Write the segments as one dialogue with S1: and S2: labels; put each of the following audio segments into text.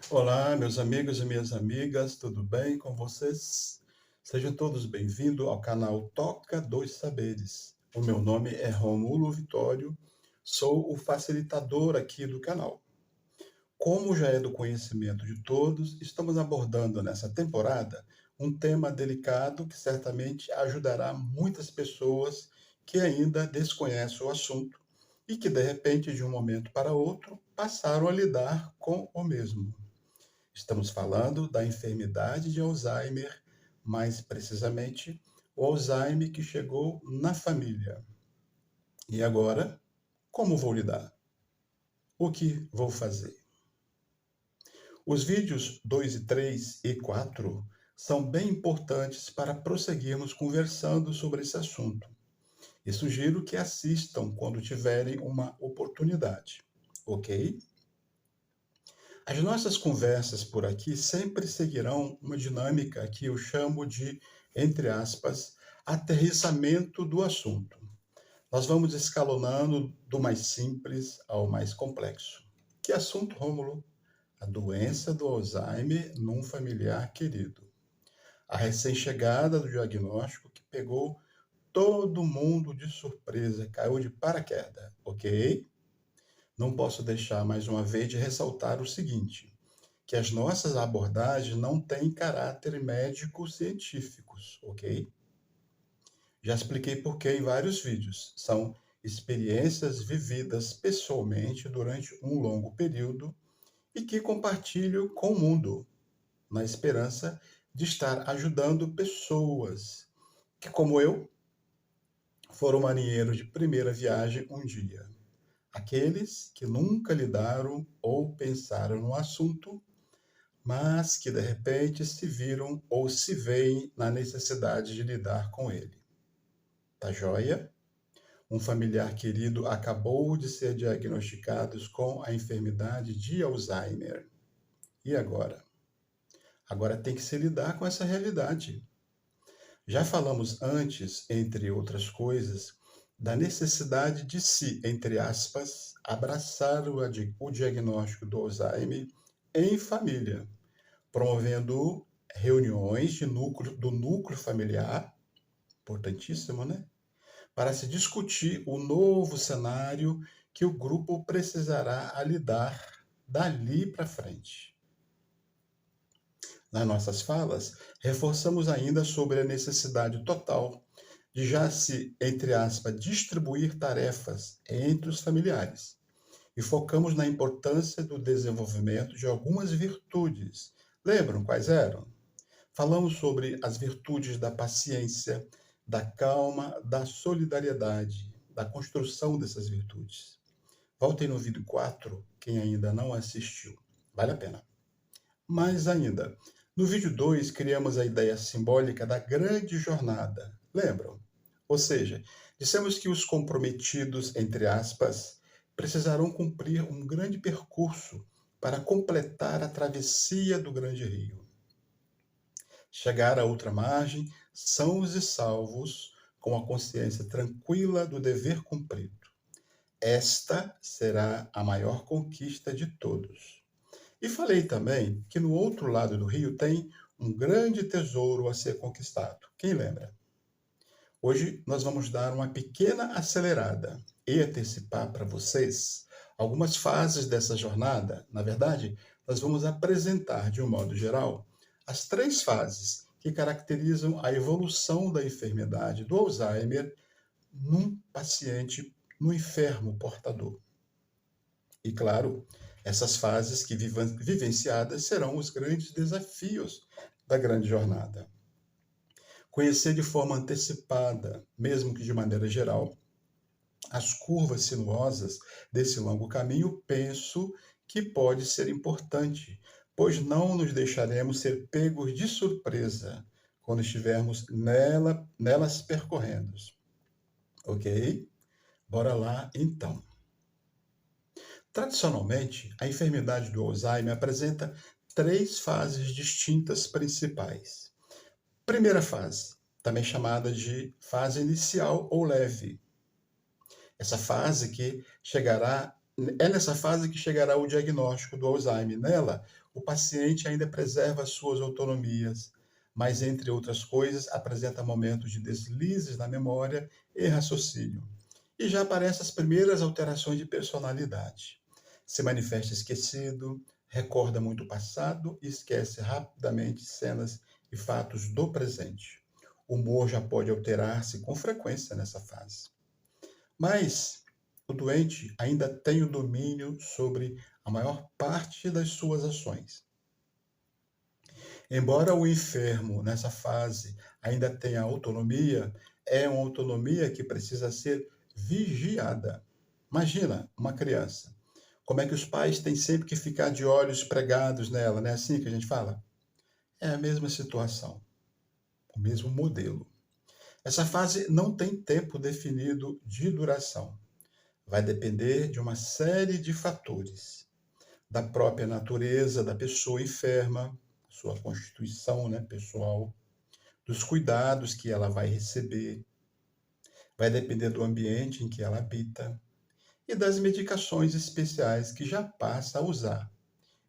S1: Olá, meus amigos e minhas amigas, tudo bem com vocês? Sejam todos bem-vindos ao canal Toca dos Saberes. O meu nome é Rômulo Vitório, sou o facilitador aqui do canal. Como já é do conhecimento de todos, estamos abordando nessa temporada um tema delicado que certamente ajudará muitas pessoas que ainda desconhecem o assunto e que, de repente, de um momento para outro, passaram a lidar com o mesmo. Estamos falando da enfermidade de Alzheimer, mais precisamente, o Alzheimer que chegou na família. E agora, como vou lidar? O que vou fazer? Os vídeos 2 e 3 e 4 são bem importantes para prosseguirmos conversando sobre esse assunto. E sugiro que assistam quando tiverem uma oportunidade, ok? As nossas conversas por aqui sempre seguirão uma dinâmica que eu chamo de, entre aspas, aterrissamento do assunto. Nós vamos escalonando do mais simples ao mais complexo. Que assunto, Rômulo? A doença do Alzheimer num familiar querido. A recém-chegada do diagnóstico que pegou todo mundo de surpresa, caiu de paraquedas, ok? Não posso deixar mais uma vez de ressaltar o seguinte: que as nossas abordagens não têm caráter médico-científicos, ok? Já expliquei por que em vários vídeos. São experiências vividas pessoalmente durante um longo período e que compartilho com o mundo, na esperança de estar ajudando pessoas que, como eu, foram marinheiros de primeira viagem um dia. Aqueles que nunca lidaram ou pensaram no assunto, mas que de repente se viram ou se veem na necessidade de lidar com ele. Tá joia? Um familiar querido acabou de ser diagnosticado com a enfermidade de Alzheimer. E agora? Agora tem que se lidar com essa realidade. Já falamos antes, entre outras coisas, da necessidade de se, entre aspas, abraçar o diagnóstico do Alzheimer em família, promovendo reuniões do núcleo familiar, importantíssimo, né? Para se discutir o novo cenário que o grupo precisará lidar dali para frente. Nas nossas falas, reforçamos ainda sobre a necessidade total de já se, entre aspas, distribuir tarefas entre os familiares. E focamos na importância do desenvolvimento de algumas virtudes. Lembram quais eram? Falamos sobre as virtudes da paciência, da calma, da solidariedade, da construção dessas virtudes. Voltem no vídeo 4, quem ainda não assistiu. Vale a pena. Mais ainda, no vídeo 2, criamos a ideia simbólica da grande jornada. Lembram? Ou seja, dissemos que os comprometidos, entre aspas, precisarão cumprir um grande percurso para completar a travessia do grande rio. Chegar à outra margem, sãos e salvos, com a consciência tranquila do dever cumprido. Esta será a maior conquista de todos. E falei também que no outro lado do rio tem um grande tesouro a ser conquistado. Quem lembra? Hoje nós vamos dar uma pequena acelerada e antecipar para vocês algumas fases dessa jornada. Na verdade, nós vamos apresentar, de um modo geral, as 3 fases que caracterizam a evolução da enfermidade do Alzheimer num paciente, no enfermo portador. E, claro, essas fases que vivenciadas serão os grandes desafios da grande jornada. Conhecer de forma antecipada, mesmo que de maneira geral, as curvas sinuosas desse longo caminho, penso que pode ser importante, pois não nos deixaremos ser pegos de surpresa quando estivermos nelas percorrendo. Ok? Bora lá então. Tradicionalmente, a enfermidade do Alzheimer apresenta 3 fases distintas principais. Primeira fase, também chamada de fase inicial ou leve. Essa fase que chegará, é nessa fase que chegará o diagnóstico do Alzheimer. Nela, o paciente ainda preserva suas autonomias, mas, entre outras coisas, apresenta momentos de deslizes na memória e raciocínio. E já aparecem as primeiras alterações de personalidade. Se manifesta esquecido, recorda muito o passado e esquece rapidamente cenas e fatos do presente. O humor já pode alterar-se com frequência nessa fase. Mas o doente ainda tem o domínio sobre a maior parte das suas ações. Embora o enfermo, nessa fase, ainda tenha autonomia, é uma autonomia que precisa ser vigiada. Imagina uma criança. Como é que os pais têm sempre que ficar de olhos pregados nela, não é assim que a gente fala? É a mesma situação, o mesmo modelo. Essa fase não tem tempo definido de duração. Vai depender de uma série de fatores, da própria natureza da pessoa enferma, sua constituição, né, pessoal, dos cuidados que ela vai receber, vai depender do ambiente em que ela habita e das medicações especiais que já passa a usar.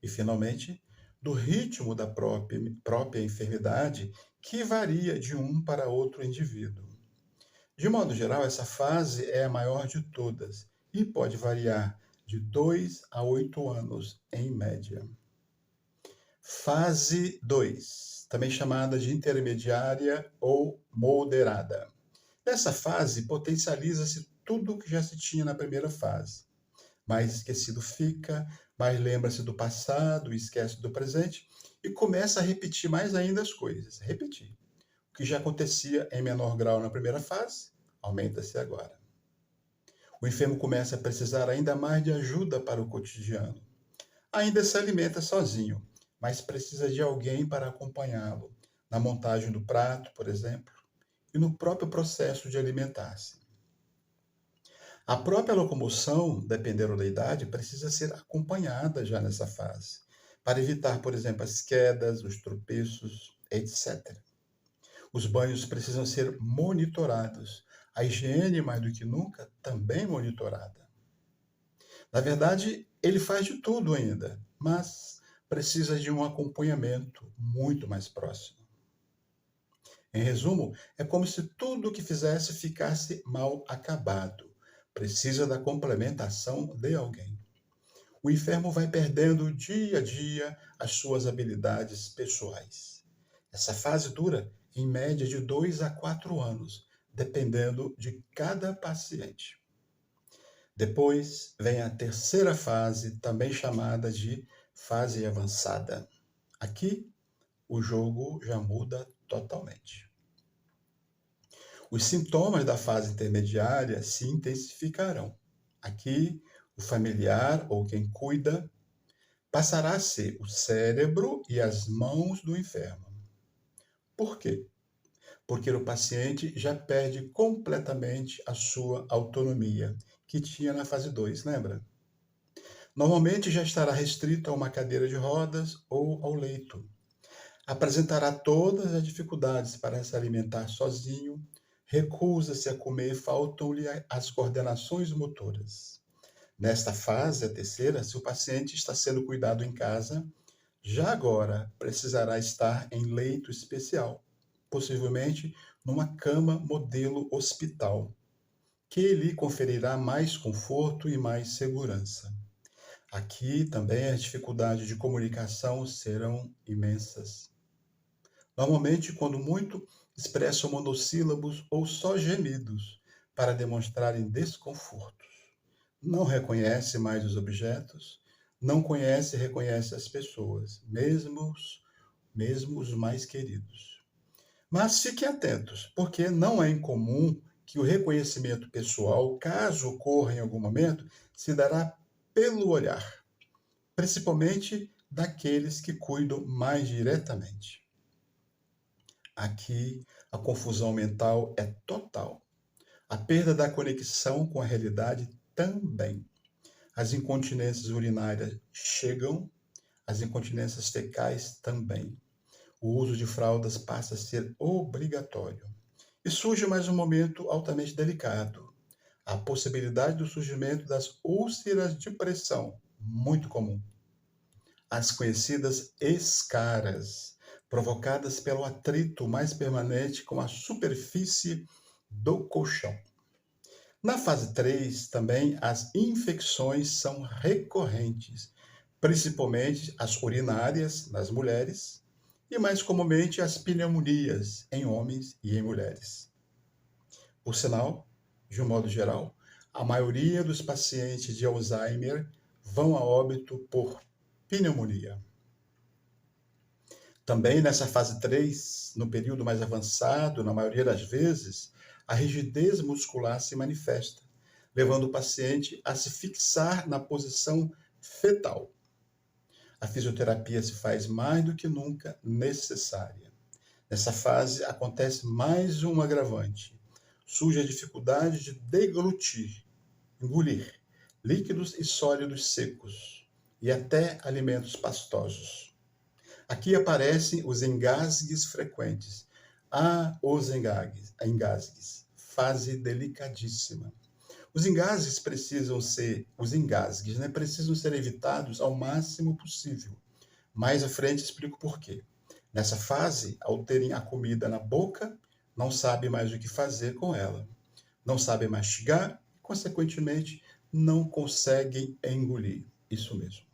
S1: E, finalmente, do ritmo da própria enfermidade, que varia de um para outro indivíduo. De modo geral, essa fase é a maior de todas e pode variar de 2 a 8 anos, em média. Fase 2, também chamada de intermediária ou moderada. Nessa fase, potencializa-se tudo o que já se tinha na primeira fase. Mais esquecido fica, mais lembra-se do passado e esquece do presente, e começa a repetir mais ainda as coisas. Repetir. O que já acontecia em menor grau na primeira fase, aumenta-se agora. O enfermo começa a precisar ainda mais de ajuda para o cotidiano. Ainda se alimenta sozinho, mas precisa de alguém para acompanhá-lo, na montagem do prato, por exemplo, e no próprio processo de alimentar-se. A própria locomoção, dependendo da idade, precisa ser acompanhada já nessa fase, para evitar, por exemplo, as quedas, os tropeços, etc. Os banhos precisam ser monitorados. A higiene, mais do que nunca, também monitorada. Na verdade, ele faz de tudo ainda, mas precisa de um acompanhamento muito mais próximo. Em resumo, é como se tudo o que fizesse ficasse mal acabado. Precisa da complementação de alguém. O enfermo vai perdendo dia a dia as suas habilidades pessoais. Essa fase dura em média de 2 a 4 anos, dependendo de cada paciente. Depois vem a terceira fase, também chamada de fase avançada. Aqui, o jogo já muda totalmente. Os sintomas da fase intermediária se intensificarão. Aqui, o familiar ou quem cuida passará a ser o cérebro e as mãos do enfermo. Por quê? Porque o paciente já perde completamente a sua autonomia, que tinha na fase 2, lembra? Normalmente já estará restrito a uma cadeira de rodas ou ao leito. Apresentará todas as dificuldades para se alimentar sozinho, recusa-se a comer, faltam-lhe as coordenações motoras. Nesta fase, a terceira, se o paciente está sendo cuidado em casa, já agora precisará estar em leito especial, possivelmente numa cama modelo hospital, que lhe conferirá mais conforto e mais segurança. Aqui também as dificuldades de comunicação serão imensas. Normalmente, quando muito, expressam monossílabos ou só gemidos para demonstrarem desconfortos. Não reconhece mais os objetos, não conhece e reconhece as pessoas, mesmo os mais queridos. Mas fiquem atentos, porque não é incomum que o reconhecimento pessoal, caso ocorra em algum momento, se dará pelo olhar, principalmente daqueles que cuidam mais diretamente. Aqui, a confusão mental é total. A perda da conexão com a realidade também. As incontinências urinárias chegam, as incontinências fecais também. O uso de fraldas passa a ser obrigatório. E surge mais um momento altamente delicado. A possibilidade do surgimento das úlceras de pressão, muito comum. as conhecidas escaras, provocadas pelo atrito mais permanente com a superfície do colchão. Na fase 3, também as infecções são recorrentes, principalmente as urinárias nas mulheres e mais comumente as pneumonias em homens e em mulheres. Por sinal, de um modo geral, a maioria dos pacientes de Alzheimer vão a óbito por pneumonia. Também nessa fase 3, no período mais avançado, na maioria das vezes, a rigidez muscular se manifesta, levando o paciente a se fixar na posição fetal. A fisioterapia se faz mais do que nunca necessária. Nessa fase acontece mais um agravante. Surge a dificuldade de deglutir, engolir, líquidos e sólidos secos e até alimentos pastosos. Aqui aparecem os engasgues frequentes. Os engasgues, fase delicadíssima. Os engasgues precisam ser evitados ao máximo possível. Mais à frente explico por quê. Nessa fase, ao terem a comida na boca, não sabem mais o que fazer com ela. Não sabem mastigar, consequentemente, não conseguem engolir. Isso mesmo.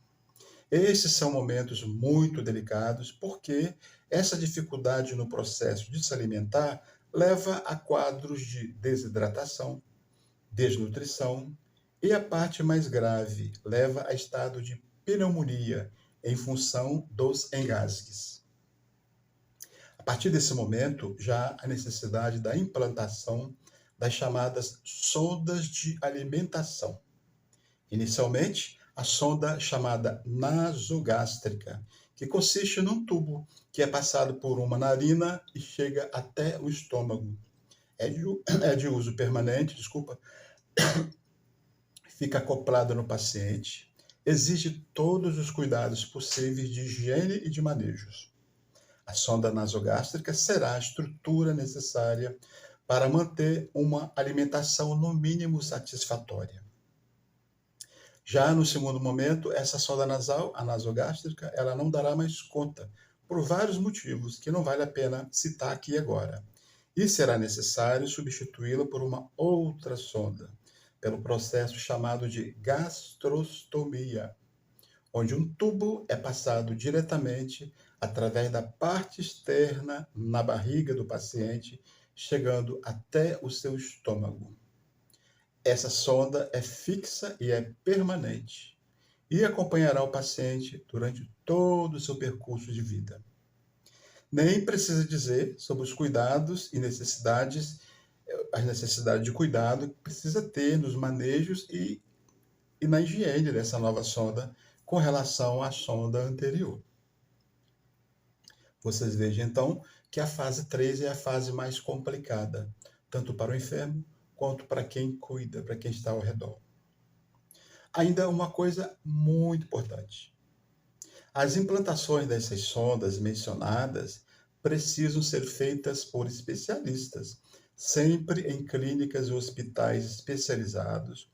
S1: Esses são momentos muito delicados, porque essa dificuldade no processo de se alimentar leva a quadros de desidratação, desnutrição e, a parte mais grave, leva a estado de pneumonia em função dos engasgues. A partir desse momento, já há necessidade da implantação das chamadas sondas de alimentação. Inicialmente, a sonda chamada nasogástrica, que consiste num tubo que é passado por uma narina e chega até o estômago. É de uso permanente, fica acoplada no paciente, exige todos os cuidados possíveis de higiene e de manejos. A sonda nasogástrica será a estrutura necessária para manter uma alimentação no mínimo satisfatória. Já no segundo momento, essa sonda nasal, a nasogástrica, ela não dará mais conta, por vários motivos que não vale a pena citar aqui agora. E será necessário substituí-la por uma outra sonda, pelo processo chamado de gastrostomia, onde um tubo é passado diretamente através da parte externa na barriga do paciente, chegando até o seu estômago. Essa sonda é fixa e é permanente e acompanhará o paciente durante todo o seu percurso de vida. Nem precisa dizer sobre os cuidados e as necessidades de cuidado que precisa ter nos manejos e na higiene dessa nova sonda com relação à sonda anterior. Vocês vejam, então, que a fase 3 é a fase mais complicada, tanto para o enfermo quanto para quem cuida, para quem está ao redor. Ainda uma coisa muito importante. As implantações dessas sondas mencionadas precisam ser feitas por especialistas, sempre em clínicas e hospitais especializados,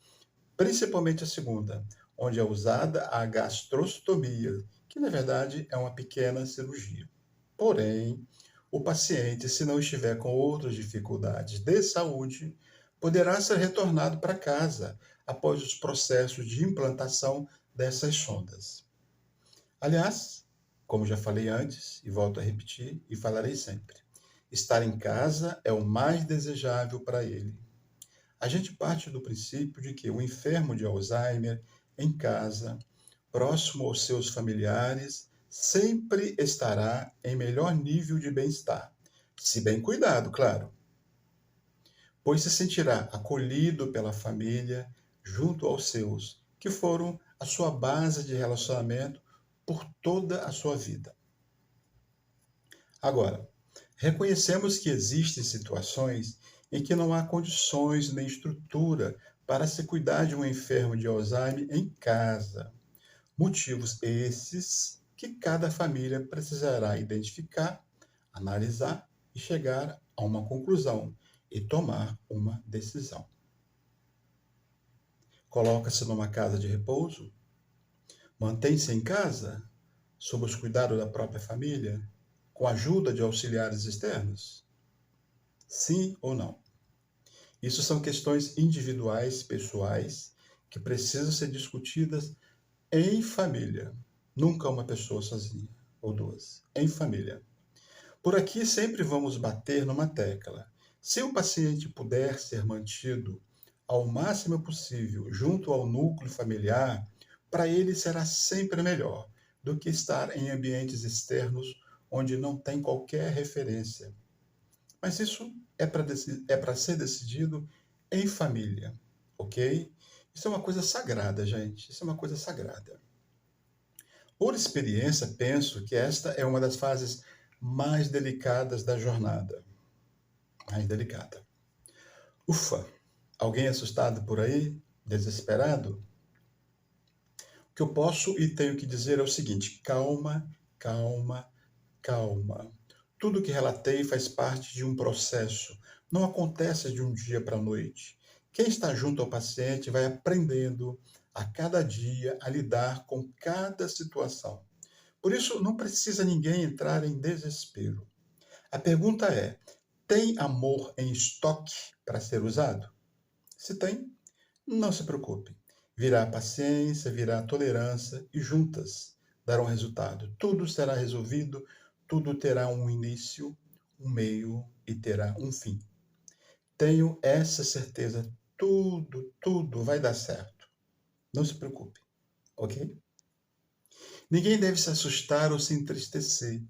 S1: principalmente a segunda, onde é usada a gastrostomia, que na verdade é uma pequena cirurgia. Porém, o paciente, se não estiver com outras dificuldades de saúde, poderá ser retornado para casa após os processos de implantação dessas sondas. Aliás, como já falei antes, e volto a repetir e falarei sempre, estar em casa é o mais desejável para ele. A gente parte do princípio de que o enfermo de Alzheimer, em casa, próximo aos seus familiares, sempre estará em melhor nível de bem-estar, se bem cuidado, claro, pois se sentirá acolhido pela família junto aos seus, que foram a sua base de relacionamento por toda a sua vida. Agora, reconhecemos que existem situações em que não há condições nem estrutura para se cuidar de um enfermo de Alzheimer em casa. Motivos esses que cada família precisará identificar, analisar e chegar a uma conclusão e tomar uma decisão. Coloca-se numa casa de repouso? Mantém-se em casa? sob os cuidados da própria família, com a ajuda de auxiliares externos? Sim ou não? Isso são questões individuais, pessoais, que precisam ser discutidas em família. Nunca uma pessoa sozinha, ou duas. Em família. Por aqui sempre vamos bater numa tecla. Se o paciente puder ser mantido ao máximo possível junto ao núcleo familiar, para ele será sempre melhor do que estar em ambientes externos onde não tem qualquer referência. Mas isso é para ser decidido em família, ok? Isso é uma coisa sagrada, gente. Isso é uma coisa sagrada. Por experiência, penso que esta é uma das fases mais delicadas da jornada. Mais delicada. Ufa! Alguém assustado por aí? Desesperado? O que eu posso e tenho que dizer é o seguinte: calma, calma, calma. Tudo o que relatei faz parte de um processo. Não acontece de um dia para a noite. Quem está junto ao paciente vai aprendendo a cada dia a lidar com cada situação. Por isso, não precisa ninguém entrar em desespero. A pergunta é: tem amor em estoque para ser usado? Se tem, não se preocupe. Virá paciência, virá tolerância e juntas darão resultado. Tudo será resolvido, tudo terá um início, um meio e terá um fim. Tenho essa certeza. Tudo vai dar certo. Não se preocupe, ok? Ninguém deve se assustar ou se entristecer.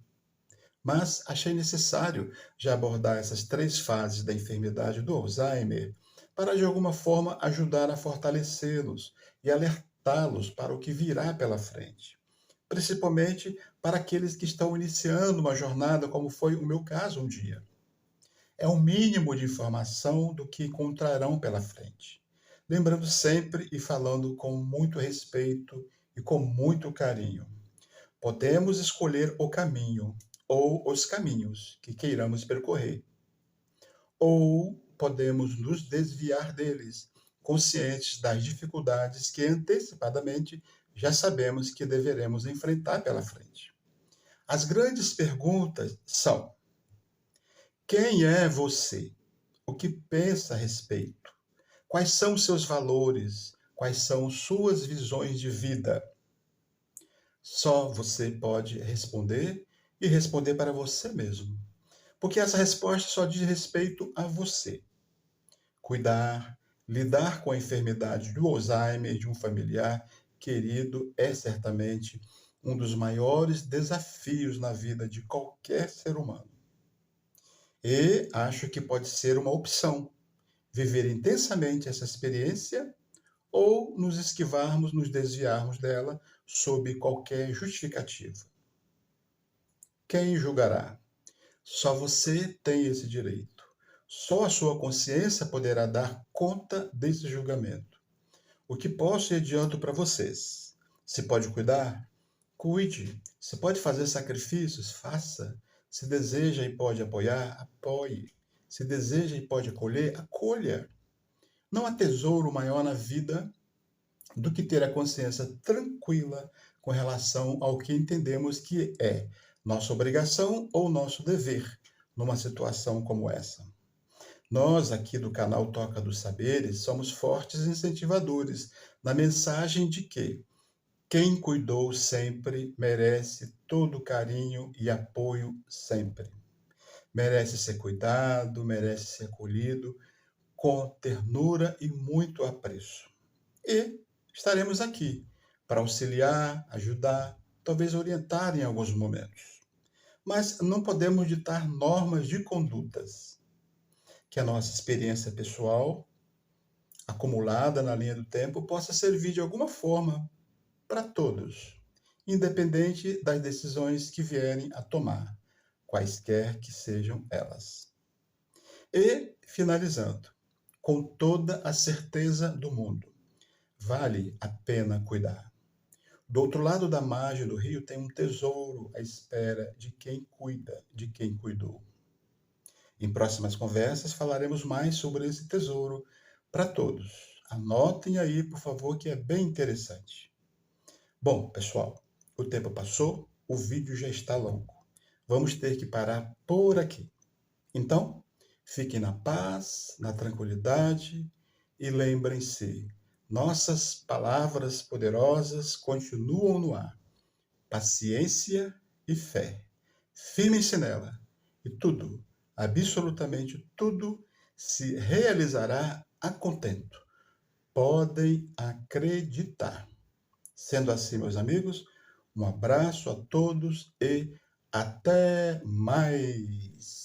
S1: Mas achei necessário já abordar essas 3 fases da enfermidade do Alzheimer para, de alguma forma, ajudar a fortalecê-los e alertá-los para o que virá pela frente. Principalmente para aqueles que estão iniciando uma jornada, como foi o meu caso um dia. É o mínimo de informação do que encontrarão pela frente. Lembrando sempre e falando com muito respeito e com muito carinho. Podemos escolher o caminho ou os caminhos que queiramos percorrer, ou podemos nos desviar deles, conscientes das dificuldades que antecipadamente já sabemos que deveremos enfrentar pela frente. As grandes perguntas são: quem é você? O que pensa a respeito? Quais são os seus valores? Quais são suas visões de vida? Só você pode responder e responder para você mesmo. Porque essa resposta só diz respeito a você. Cuidar, lidar com a enfermidade do Alzheimer de um familiar querido é certamente um dos maiores desafios na vida de qualquer ser humano. E acho que pode ser uma opção viver intensamente essa experiência ou nos esquivarmos, nos desviarmos dela sob qualquer justificativa. Quem julgará? Só você tem esse direito. Só a sua consciência poderá dar conta desse julgamento. O que posso e adianto para vocês? Se pode cuidar? Cuide. Se pode fazer sacrifícios? Faça. Se deseja e pode apoiar? Apoie. Se deseja e pode acolher? Acolha. Não há tesouro maior na vida do que ter a consciência tranquila com relação ao que entendemos que é nossa obrigação ou nosso dever numa situação como essa. Nós, aqui do canal Toca dos Saberes, somos fortes incentivadores na mensagem de que quem cuidou sempre merece todo carinho e apoio sempre. Merece ser cuidado, merece ser acolhido com ternura e muito apreço. E estaremos aqui para auxiliar, ajudar, talvez orientar em alguns momentos. Mas não podemos ditar normas de condutas. Que a nossa experiência pessoal, acumulada na linha do tempo, possa servir de alguma forma para todos, independente das decisões que vierem a tomar, quaisquer que sejam elas. E, finalizando, com toda a certeza do mundo, vale a pena cuidar. Do outro lado da margem do rio tem um tesouro à espera de quem cuida, de quem cuidou. Em próximas conversas falaremos mais sobre esse tesouro para todos. Anotem aí, por favor, que é bem interessante. Bom, pessoal, o tempo passou, o vídeo já está longo. Vamos ter que parar por aqui. Então, fiquem na paz, na tranquilidade e lembrem-se, nossas palavras poderosas continuam no ar. Paciência e fé. Firmem-se nela e tudo, absolutamente tudo, se realizará a contento. Podem acreditar. Sendo assim, meus amigos, um abraço a todos e até mais!